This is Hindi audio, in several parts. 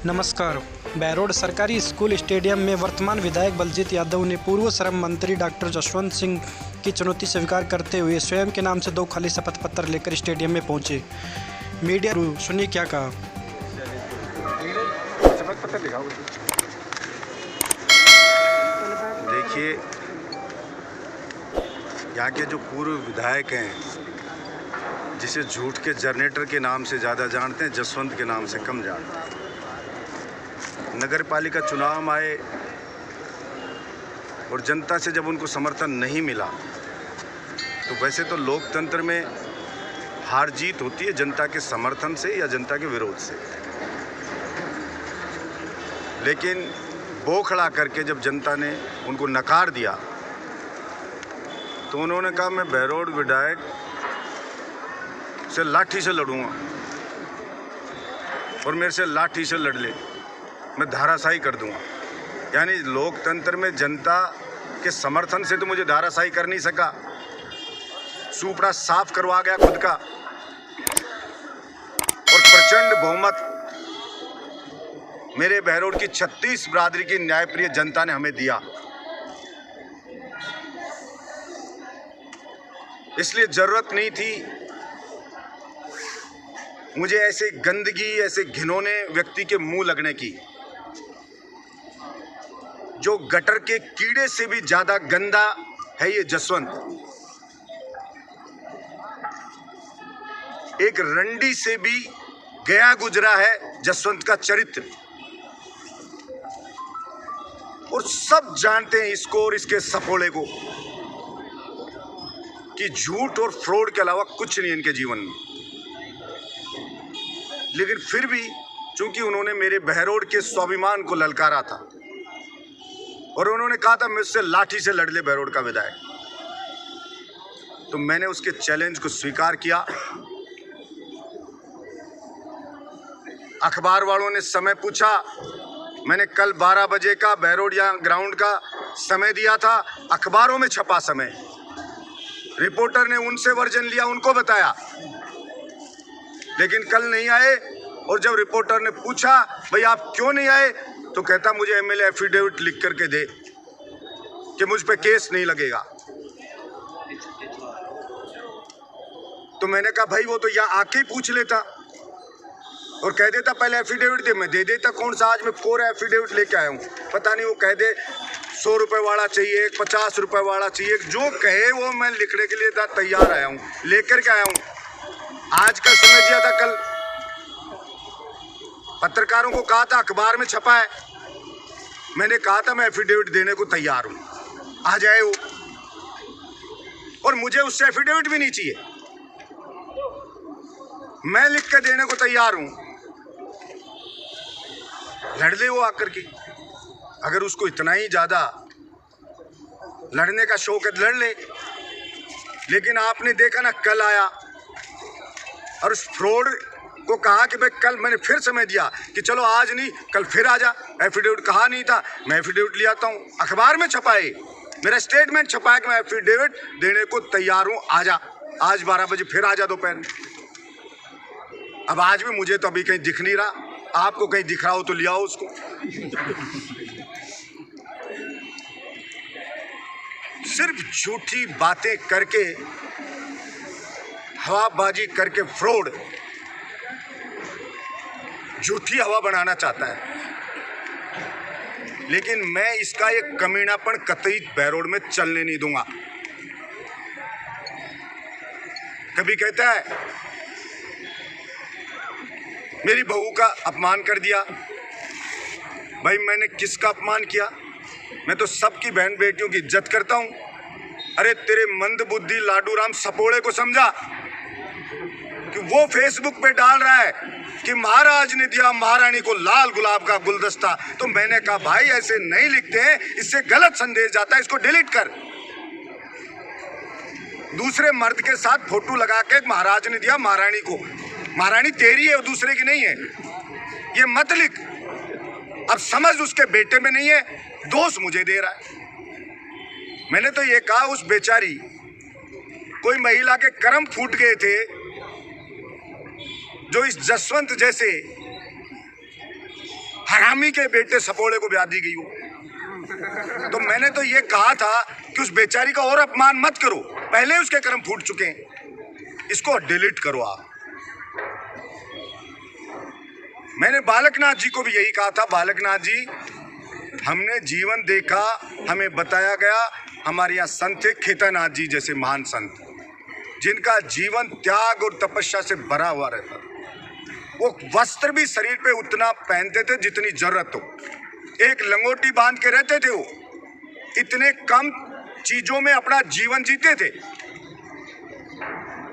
नमस्कार। बहरोड सरकारी स्कूल स्टेडियम में वर्तमान विधायक बलजीत यादव ने पूर्व श्रम मंत्री डॉक्टर जसवंत सिंह की चुनौती स्वीकार करते हुए स्वयं के नाम से 2 खाली शपथ पत्र लेकर स्टेडियम में पहुंचे। मीडिया सुनिए क्या कहा। देखिए, यहाँ के जो पूर्व विधायक हैं, जिसे झूठ के जनरेटर के नाम से ज़्यादा जानते हैं, जसवंत के नाम से कम जानते हैं। नगर पालिका चुनाव आए और जनता से जब उनको समर्थन नहीं मिला, तो वैसे तो लोकतंत्र में हार जीत होती है जनता के समर्थन से या जनता के विरोध से, लेकिन वो खड़ा करके जब जनता ने उनको नकार दिया तो उन्होंने कहा मैं बहरोड विधायक से लाठी से लड़ूंगा और मेरे से लाठी से लड़ ले, मैं धाराशाही कर दूंगा। यानी लोकतंत्र में जनता के समर्थन से तो मुझे धाराशाही कर नहीं सका, सुपड़ा साफ करवा गया खुद का और प्रचंड बहुमत मेरे बहरोड की 36 बिरादरी की न्यायप्रिय जनता ने हमें दिया। इसलिए जरूरत नहीं थी मुझे ऐसे गंदगी, ऐसे घिनौने व्यक्ति के मुंह लगने की, जो गटर के कीड़े से भी ज्यादा गंदा है। ये जसवंत एक रंडी से भी गया गुजरा है जसवंत का चरित्र, और सब जानते हैं इसको और इसके सपोड़े को कि झूठ और फ्रॉड के अलावा कुछ नहीं इनके जीवन में। लेकिन फिर भी चूंकि उन्होंने मेरे बहरोड के स्वाभिमान को ललकारा था और उन्होंने कहा था मुझसे लाठी से लड़ ले बहरोड का विधायक, तो मैंने उसके चैलेंज को स्वीकार किया। अखबार वालों ने समय पूछा, मैंने कल 12 बजे का बहरोड ग्राउंड का समय दिया था, अखबारों में छपा समय। रिपोर्टर ने उनसे वर्जन लिया, उनको बताया, लेकिन कल नहीं आए। और जब रिपोर्टर ने पूछा भाई आप क्यों नहीं आए, तो कहता मुझे एमएलए एफिडेविट लिख करके दे कि मुझ पे केस नहीं लगेगा। तो मैंने कहा भाई वो तो यहाँ आके ही पूछ लेता और कह देता पहले एफिडेविट दे, मैं दे देता। कौन सा आज मैं कोरा एफिडेविट लेके आया हूँ, पता नहीं वो कह दे 100 रुपए वाला चाहिए, 50 रुपए वाला चाहिए, जो कहे वो मैं लिखने के लिए तैयार आया हूँ, लेकर के आया हूँ। आज का समय दिया था, कल पत्रकारों को कहा था, अखबार में छपा है, मैंने कहा था मैं एफिडेविट देने को तैयार हूँ, आ जाए वो। और मुझे उससे एफिडेविट भी नहीं चाहिए, मैं लिख के देने को तैयार हूँ, लड़ ले वो आकर के। अगर उसको इतना ही ज्यादा लड़ने का शौक है लड़ ले। लेकिन आपने देखा ना, कल आया और उस फ्रॉड को कहा कि भाई कल, मैंने फिर समय दिया कि चलो आज नहीं कल फिर आ जा, एफिडेविट कहा नहीं था, मैं एफिडेविट ले आता हूँ, अखबार में छपा है, मेरा स्टेटमेंट छपा है कि मैं एफिडेविट देने को तैयार हूँ, आ जा, आज 12 बजे फिर आ जा दोपहर में। अब आज भी मुझे तो अभी कहीं दिख नहीं रहा, आपको कहीं दिख रहा हो तो ले आओ उसको। सिर्फ झूठी बातें करके, हवाबाजी करके फ्रॉड झूठी हवा बनाना चाहता है। लेकिन मैं इसका एक कमीनापन कतई बहरोड में चलने नहीं दूंगा। कभी कहता है मेरी बहू का अपमान कर दिया, भाई मैंने किसका अपमान किया? मैं तो सबकी बहन बेटियों की इज्जत करता हूं। अरे तेरे मंद बुद्धि लाडू राम सपोड़े को समझा कि वो फेसबुक पे डाल रहा है कि महाराज ने दिया महारानी को लाल गुलाब का गुलदस्ता, तो मैंने कहा भाई ऐसे नहीं लिखते हैं, इससे गलत संदेश जाता है, इसको डिलीट कर। दूसरे मर्द के साथ फोटो लगा के महाराज ने दिया महारानी को, महारानी तेरी है, दूसरे की नहीं है, ये मत लिख। अब समझ उसके बेटे में नहीं है, दोष मुझे दे रहा है। मैंने तो ये कहा उस बेचारी, कोई महिला के कर्म फूट गए थे जो इस जसवंत जैसे हरामी के बेटे सपोड़े को ब्याह दी गई हो। तो मैंने तो ये कहा था कि उस बेचारी का और अपमान मत करो, पहले उसके कर्म फूट चुके हैं, इसको डिलीट करो आप। मैंने बालकनाथ जी को भी यही कहा था, बालकनाथ जी हमने जीवन देखा, हमें बताया गया, हमारे यहाँ संत थे खेतानाथ जी जैसे महान संत, जिनका जीवन त्याग और तपस्या से भरा हुआ रहता था। वो वस्त्र भी शरीर पे उतना पहनते थे जितनी जरूरत हो, एक लंगोटी बांध के रहते थे। वो इतने कम चीजों में अपना जीवन जीते थे।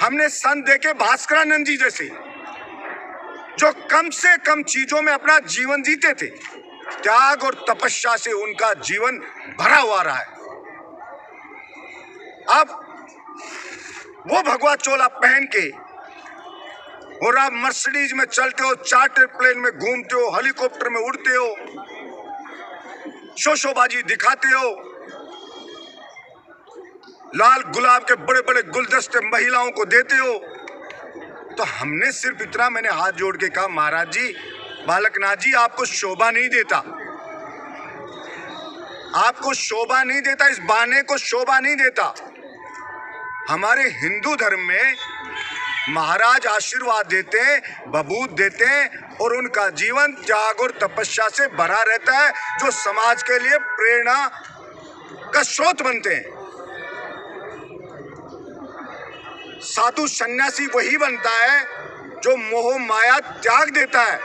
हमने संत देखे भास्करानंद जी जैसे, जो कम से कम चीजों में अपना जीवन जीते थे, त्याग और तपस्या से उनका जीवन भरा हुआ रहा है। अब वो भगवा चोला पहन के और आप मर्सिडीज में चलते हो, चार्टर प्लेन में घूमते हो, हेलीकॉप्टर में उड़ते हो, शोशोबाजी दिखाते हो, लाल गुलाब के बड़े बड़े गुलदस्ते महिलाओं को देते हो। तो हमने सिर्फ इतना, मैंने हाथ जोड़ के कहा, महाराज जी, बालकनाथ जी, आपको शोभा नहीं देता, आपको शोभा नहीं देता, इस बहाने को शोभा नहीं देता। हमारे हिंदू धर्म में महाराज आशीर्वाद देते हैं, बबूत देते हैं और उनका जीवन त्याग और तपस्या से भरा रहता है, जो समाज के लिए प्रेरणा का स्रोत बनते हैं। साधु सन्यासी वही बनता है जो मोह माया त्याग देता है,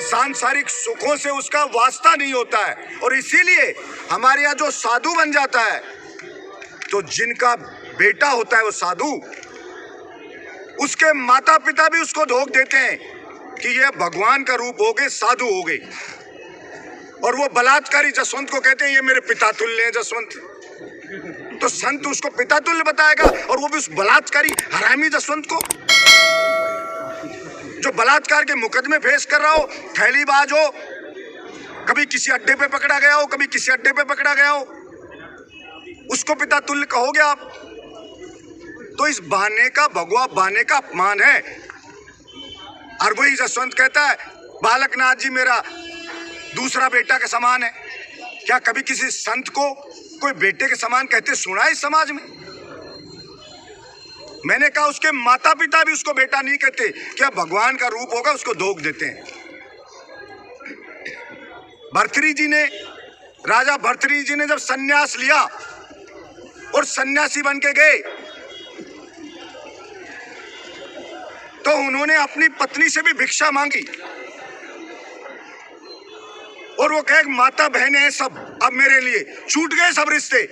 सांसारिक सुखों से उसका वास्ता नहीं होता है। और इसीलिए हमारे यहाँ जो साधु बन जाता है, तो जिनका बेटा होता है वो साधु, उसके माता पिता भी उसको धोख देते हैं कि ये भगवान का रूप हो गए, साधु हो गए। और वो बलात्कारी जसवंत को कहते हैं ये मेरे पिता तुल्य हैं जसवंत। तो संत उसको पिता तुल्य बताएगा, और वो भी उस बलात्कारी हरामी जसवंत को, जो बलात्कार के मुकदमे फेस कर रहा हो, थैलीबाज हो, कभी किसी अड्डे पे पकड़ा गया हो, कभी किसी अड्डे पे पकड़ा गया हो, उसको पिता तुल्य कहोगे आप? तो इस बहाने का, भगवा बहाने का अपमान है। और वही जसवंत कहता है बालकनाथ जी मेरा दूसरा बेटा के समान है। क्या कभी किसी संत को कोई बेटे के समान कहते सुना है इस समाज में? मैंने कहा उसके माता पिता भी उसको बेटा नहीं कहते, क्या भगवान का रूप होगा उसको धोख देते हैं। भर्तृहरि जी ने, राजा भर्तृहरि जी ने जब सन्यास लिया और सन्यासी बन के गए, तो उन्होंने अपनी पत्नी से भी भिक्षा मांगी और वो कहे माता बहनें हैं सब, अब मेरे लिए छूट गए सब रिश्ते।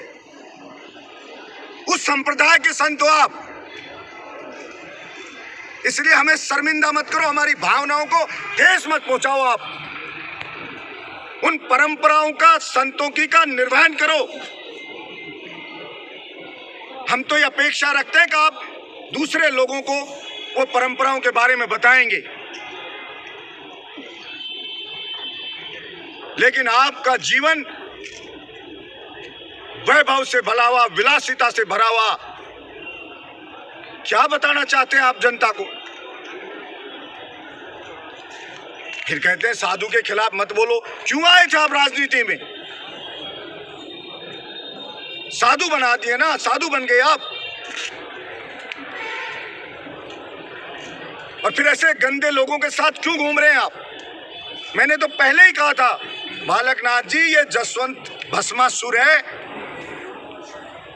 उस संप्रदाय के संत हो आप, इसलिए हमें शर्मिंदा मत करो, हमारी भावनाओं को ठेस मत पहुंचाओ। आप उन परंपराओं का, संतों की का निर्वहन करो। हम तो ये अपेक्षा रखते हैं कि आप दूसरे लोगों को वो परंपराओं के बारे में बताएंगे, लेकिन आपका जीवन वैभव से भरा हुआ, विलासिता से भरा हुआ, क्या बताना चाहते हैं आप जनता को? फिर कहते हैं साधु के खिलाफ मत बोलो। क्यों आए थे आप राजनीति में? साधु बना दिए ना, साधु बन गए आप। और फिर ऐसे गंदे लोगों के साथ क्यों घूम रहे हैं आप? मैंने तो पहले ही कहा था बालकनाथ जी, ये जसवंत भस्मासुर है।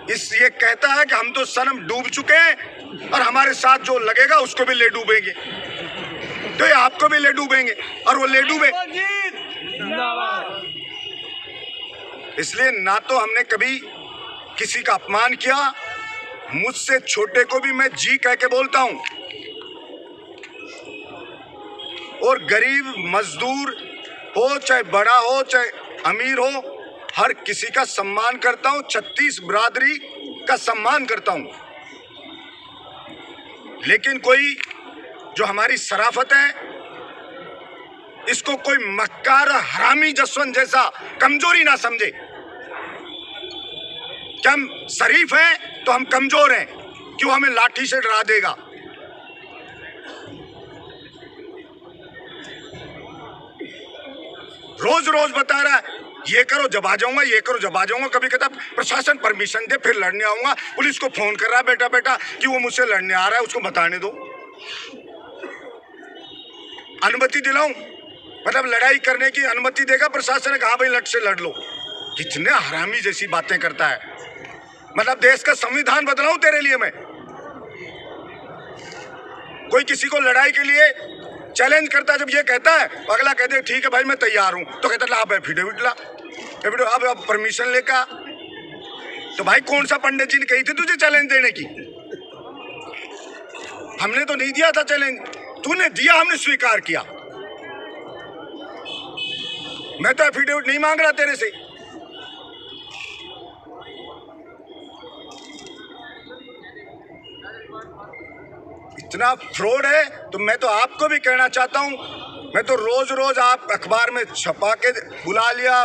ये कहता है कि हम तो सनम डूब चुके हैं और हमारे साथ जो लगेगा उसको भी ले डूबेंगे, तो ये आपको भी ले डूबेंगे और वो ले डूबे। इसलिए ना तो हमने कभी किसी का अपमान किया, मुझसे छोटे को भी मैं जी कह के बोलता हूं, और गरीब मजदूर हो, चाहे बड़ा हो चाहे अमीर हो, हर किसी का सम्मान करता हूं। 36 बिरादरी का सम्मान करता हूं। लेकिन कोई जो हमारी शराफत है, इसको कोई मक्कार हरामी जसवंत जैसा कमजोरी ना समझे कि हम शरीफ हैं तो हम कमजोर हैं, क्यों हमें लाठी से डरा देगा। रोज रोज बता रहा है ये करो जब आ जाऊंगा, ये करो जब आ जाऊंगा। कभी कहता प्रशासन परमिशन दे फिर लड़ने आऊंगा। पुलिस को फोन कर रहा है बेटा बेटा कि वो मुझसे लड़ने आ रहा है, उसको बताने दो, अनुमति दिलाऊं। मतलब लड़ाई करने की अनुमति देगा प्रशासन ने, कहा भाई लट से लड़ लो। कितने हरामी जैसी बातें करता है। मतलब देश का संविधान बदलाऊं तेरे लिए मैं? कोई किसी को लड़ाई के लिए चैलेंज करता है, जब ये कहता है अगला कहते ठीक है भाई मैं तैयार हूं, तो कहता ला एफिडेविट ला, अब परमिशन लेकर। तो भाई कौन सा पंडित जी ने कही थी तुझे चैलेंज देने की? हमने तो नहीं दिया था चैलेंज, तूने दिया, हमने स्वीकार किया। मैं तो एफिडेविट नहीं मांग रहा तेरे से। इतना फ्रॉड है। तो मैं तो आपको भी कहना चाहता हूं, मैं तो रोज रोज आप अखबार में छपा के बुला लिया,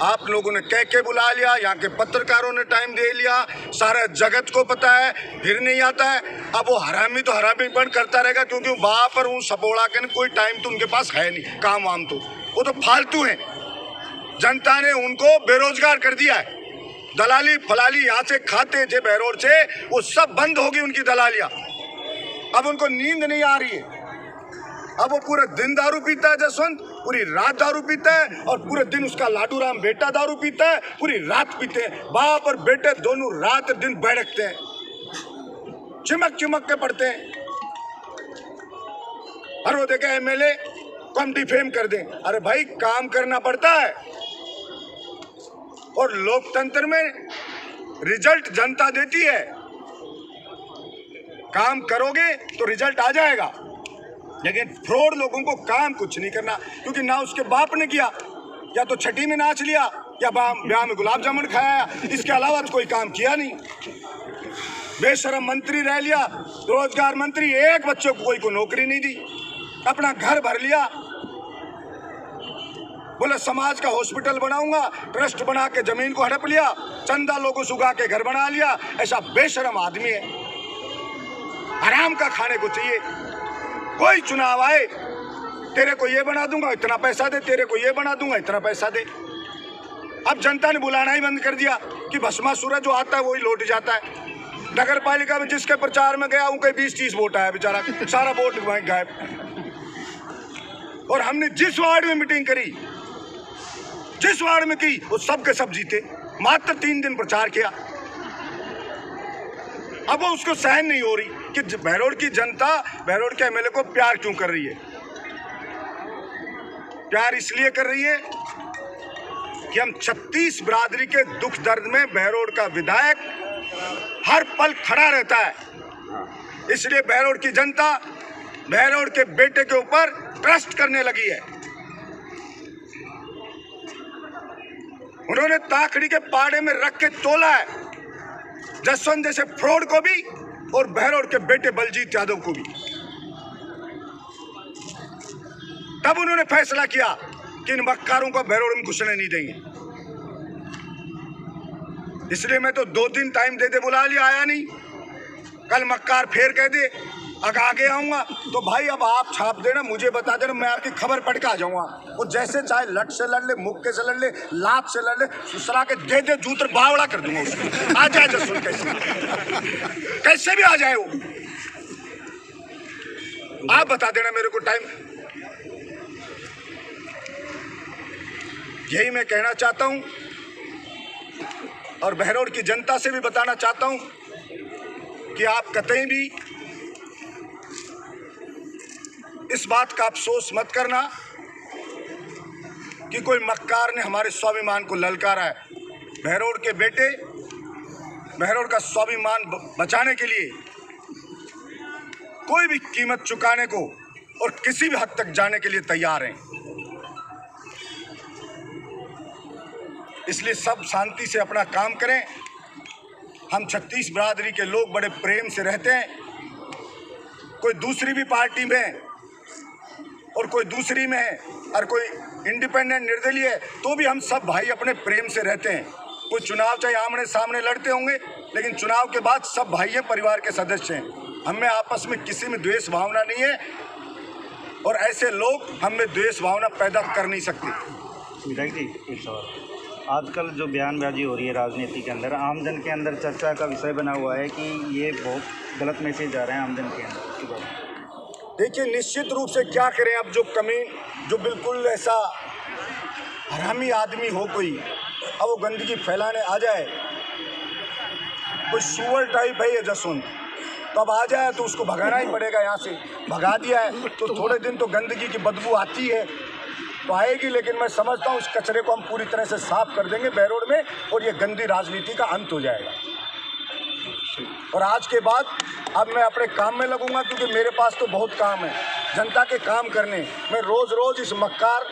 आप लोगों ने कह के बुला लिया, यहाँ के पत्रकारों ने टाइम दे लिया, सारा जगत को पता है, फिर नहीं आता है। अब वो हरामी तो हरामीपन करता रहेगा, क्योंकि वहाँ पर उन सपोड़ा के कोई टाइम तो उनके पास है नहीं, काम वाम तो वो तो फालतू हैं। जनता ने उनको बेरोजगार कर दिया है। दलाली फलाली यहाँ से खाते थे बहरोड से, वो सब बंद होगी उनकी दलालियाँ। अब उनको नींद नहीं आ रही है। अब वो पूरे दिन दारू पीता है जसवंत, पूरी रात दारू पीता है, और पूरे दिन उसका लाडू राम बेटा दारू पीता है, पूरी रात पीते हैं। बाप और बेटे दोनों रात दिन बैठते हैं, चिमक चिमक के पड़ते हैं। और वो देखे एमएलए को हम डिफेम कर दें। अरे भाई काम करना पड़ता है, और लोकतंत्र में रिजल्ट जनता देती है। काम करोगे तो रिजल्ट आ जाएगा, लेकिन फ्रॉड लोगों को काम कुछ नहीं करना, क्योंकि ना उसके बाप ने किया, या तो छठी में नाच लिया, या ब्याह में गुलाब जामुन खाया, इसके अलावा तो कोई काम किया नहीं। बेशरम मंत्री रह लिया, रोजगार मंत्री, एक बच्चे को कोई को नौकरी नहीं दी, अपना घर भर लिया। बोले समाज का हॉस्पिटल बनाऊंगा, ट्रस्ट बना के जमीन को हड़प लिया, चंदा लोगों सुगा के घर बना लिया। ऐसा बेशरम आदमी है, आराम का खाने को चाहिए। कोई चुनाव आए, तेरे को ये बना दूंगा इतना पैसा दे, तेरे को ये बना दूंगा इतना पैसा दे। अब जनता ने बुलाना ही बंद कर दिया कि भस्मासुर जो आता है वही लौट जाता है। नगर पालिका में जिसके प्रचार में गया उनके 20-30 वोट आया, बेचारा सारा वोट गायब। और हमने जिस वार्ड में मीटिंग करी, जिस वार्ड में की, वो सब के सब जीते। मात्र 3 दिन प्रचार किया। अब वो उसको सहन नहीं हो रही कि बहरोड की जनता बहरोड के एमएलए को प्यार क्यों कर रही है। प्यार इसलिए कर रही है कि हम 36 बिरादरी के दुख दर्द में बहरोड का विधायक हर पल खड़ा रहता है। इसलिए बहरोड की जनता बहरोड के बेटे के ऊपर ट्रस्ट करने लगी है। उन्होंने ताकड़ी के पाड़े में रख के तोला है जसवंत जैसे फ्रॉड को भी, और बहरोड के बेटे बलजीत यादव को भी। तब उन्होंने फैसला किया कि इन मक्कारों को बहरोड में घुसने नहीं देंगे। इसलिए मैं तो 2 दिन टाइम दे बुला लिया, आया नहीं। कल मक्कार फिर कह दे आगे आऊंगा, तो भाई अब आप छाप देना, मुझे बता देना, मैं आपकी खबर पढ़ के आ जाऊंगा। वो जैसे चाहे लट से लड़ ले, मुक्के से लड़ ले, लात से लड़ ले, सुसरा के दे जूतर बावड़ा कर दूंगा उसको। आ जाए जसवंत कैसे भी आ जाए वो, आप बता देना मेरे को टाइम। यही मैं कहना चाहता हूं, और बहरोड की जनता से भी बताना चाहता हूं कि आप कतई भी इस बात का अफसोस मत करना कि कोई मक्कार ने हमारे स्वाभिमान को ललकारा है। बहरोड के बेटे बहरोड का स्वाभिमान बचाने के लिए कोई भी कीमत चुकाने को और किसी भी हद तक जाने के लिए तैयार हैं। इसलिए सब शांति से अपना काम करें। हम 36 बिरादरी के लोग बड़े प्रेम से रहते हैं। कोई दूसरी भी पार्टी में और कोई दूसरी में है और कोई इंडिपेंडेंट निर्दलीय है, तो भी हम सब भाई अपने प्रेम से रहते हैं। कोई चुनाव चाहे आमने सामने लड़ते होंगे, लेकिन चुनाव के बाद सब भाई हैं, परिवार के सदस्य हैं। हमें आपस में किसी में द्वेष भावना नहीं है, और ऐसे लोग हमें द्वेष भावना पैदा कर नहीं सकते। विधायक जी, एक सवाल। आजकल जो बयानबाजी हो रही है राजनीति के अंदर, आमजन के अंदर चर्चा का विषय बना हुआ है कि ये बहुत गलत मैसेज आ रहे हैं आमजन के अंदर, उसके बारे में। देखिए, निश्चित रूप से क्या करें, अब जो बिल्कुल ऐसा हरामी आदमी हो कोई, अब वो गंदगी फैलाने आ जाए, कोई सुअर टाइप है ये जसवंत, तो अब आ जाए तो उसको भगाना ही पड़ेगा यहाँ से। भगा दिया है तो थोड़े दिन तो गंदगी की बदबू आती है तो आएगी, लेकिन मैं समझता हूँ इस कचरे को हम पूरी तरह से साफ कर देंगे बेरोड में और ये गंदी राजनीति का अंत हो जाएगा। और आज के बाद अब मैं अपने काम में लगूंगा, क्योंकि मेरे पास तो बहुत काम है जनता के काम करने। मैं रोज रोज इस मक्कार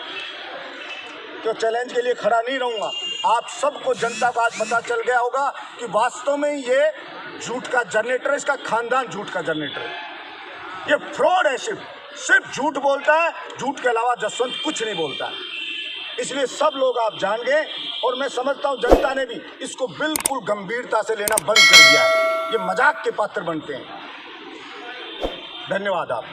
के चैलेंज के लिए खड़ा नहीं रहूंगा। आप सबको, जनता को आज पता चल गया होगा कि वास्तव में ये झूठ का जनरेटर, इसका खानदान झूठ का जनरेटर है। ये फ्रॉड है, सिर्फ झूठ बोलता है, झूठ के अलावा जसवंत कुछ नहीं बोलता है। इसलिए सब लोग आप जान गए, और मैं समझता हूँ जनता ने भी इसको बिल्कुल गंभीरता से लेना बंद कर दिया है। ये मजाक के पात्र बनते हैं। धन्यवाद आप।